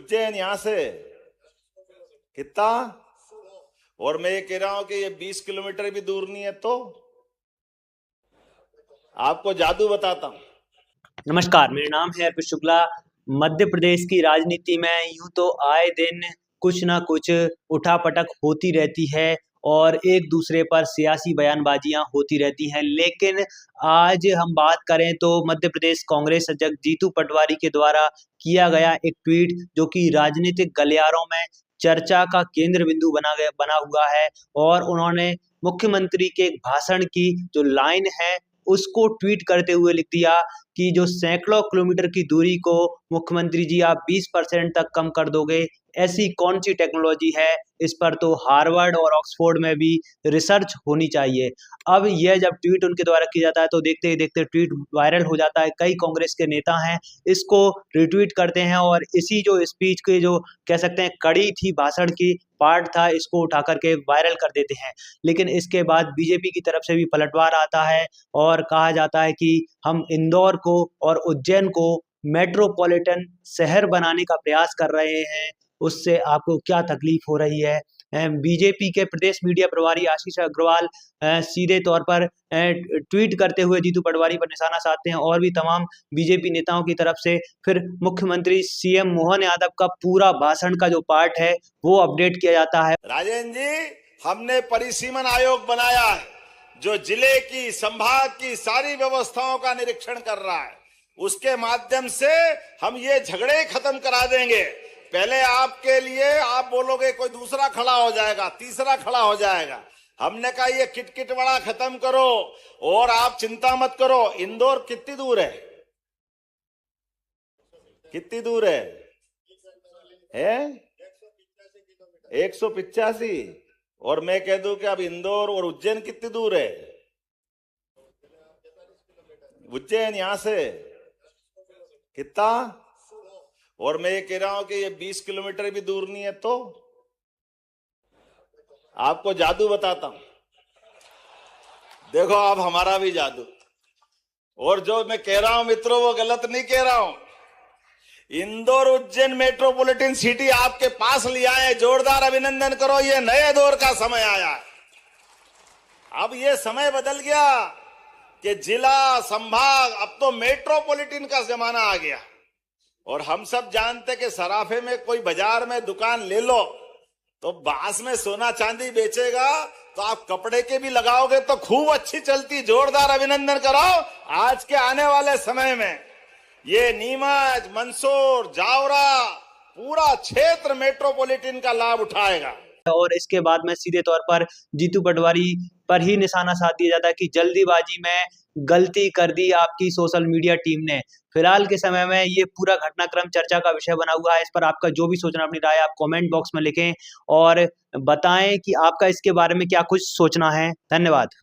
उज्जैन यहां से कितना, और मैं ये कह रहा हूं कि ये 20 किलोमीटर भी दूर नहीं है। तो आपको जादू बताता हूं। नमस्कार, मेरा नाम है अर्पित शुक्ला। मध्य प्रदेश की राजनीति में यूं तो आए दिन कुछ ना कुछ उठापटक होती रहती है और एक दूसरे पर सियासी बयानबाजियां होती रहती हैं, लेकिन आज हम बात करें तो मध्य प्रदेश कांग्रेस अध्यक्ष जीतू पटवारी के द्वारा किया गया एक ट्वीट जो कि राजनीतिक गलियारों में चर्चा का केंद्र बिंदु बना हुआ है। और उन्होंने मुख्यमंत्री के भाषण की जो लाइन है उसको ट्वीट करते हुए लिख दिया कि जो सैकड़ों किलोमीटर की दूरी को मुख्यमंत्री जी आप 20% तक कम कर दोगे, ऐसी कौन सी टेक्नोलॉजी है? इस पर तो हार्वर्ड और ऑक्सफोर्ड में भी रिसर्च होनी चाहिए। अब यह जब ट्वीट उनके द्वारा किया जाता है तो देखते ही देखते ट्वीट वायरल हो जाता है। कई कांग्रेस के नेता हैं इसको रिट्वीट करते हैं और इसी जो स्पीच के जो कह सकते हैं कड़ी थी, भाषण की पार्ट था, इसको उठा करके वायरल कर देते हैं। लेकिन इसके बाद बीजेपी की तरफ से भी पलटवार आता है और कहा जाता है कि हम इंदौर को और उज्जैन को मेट्रोपॉलिटन शहर बनाने का प्रयास कर रहे हैं, उससे आपको क्या तकलीफ हो रही है? बीजेपी के प्रदेश मीडिया प्रभारी आशीष अग्रवाल सीधे तौर पर ट्वीट करते हुए जीतू पटवारी पर निशाना साधते हैं और भी तमाम बीजेपी नेताओं की तरफ से फिर मुख्यमंत्री सीएम मोहन यादव का पूरा भाषण का जो पार्ट है वो अपडेट किया जाता है। राजेंद्र जी, हमने परिसीमन आयोग बनाया है जो जिले की, संभाग की सारी व्यवस्थाओं का निरीक्षण कर रहा है। उसके माध्यम से हम ये झगड़े खत्म करा देंगे। पहले आपके लिए आप बोलोगे, कोई दूसरा खड़ा हो जाएगा, तीसरा खड़ा हो जाएगा। हमने कहा ये किटकिट बड़ा खत्म करो और आप चिंता मत करो। इंदौर कितनी दूर है? कितनी दूर है? 185। और मैं कह दूं कि अब इंदौर और उज्जैन कितनी दूर है? उज्जैन यहां से कितना, और मैं ये कह रहा हूं कि ये 20 किलोमीटर भी दूर नहीं है। तो आपको जादू बताता हूं, देखो आप हमारा भी जादू। और जो मैं कह रहा हूं मित्रों वो गलत नहीं कह रहा हूं। इंदौर उज्जैन मेट्रोपॉलिटन सिटी आपके पास लिया है, जोरदार अभिनंदन करो। ये नए दौर का समय आया है। अब ये समय बदल गया कि जिला, संभाग, अब तो मेट्रोपॉलिटन का जमाना आ गया। और हम सब जानते कि सराफे में कोई बाजार में दुकान ले लो तो बांस में सोना चांदी बेचेगा, तो आप कपड़े के भी लगाओगे तो खूब अच्छी चलती। जोरदार अभिनंदन कराओ। आज के आने वाले समय में ये नीमच, मंदसौर, जावरा पूरा क्षेत्र मेट्रोपॉलिटन का लाभ उठाएगा। और इसके बाद में सीधे तौर पर जीतू पटवारी पर ही निशाना साध दिया जाता है कि जल्दीबाजी में गलती कर दी आपकी सोशल मीडिया टीम ने। फिलहाल के समय में ये पूरा घटनाक्रम चर्चा का विषय बना हुआ है। इस पर आपका जो भी सोचना, अपनी राय आप कमेंट बॉक्स में लिखें और बताएं कि आपका इसके बारे में क्या कुछ सोचना है। धन्यवाद।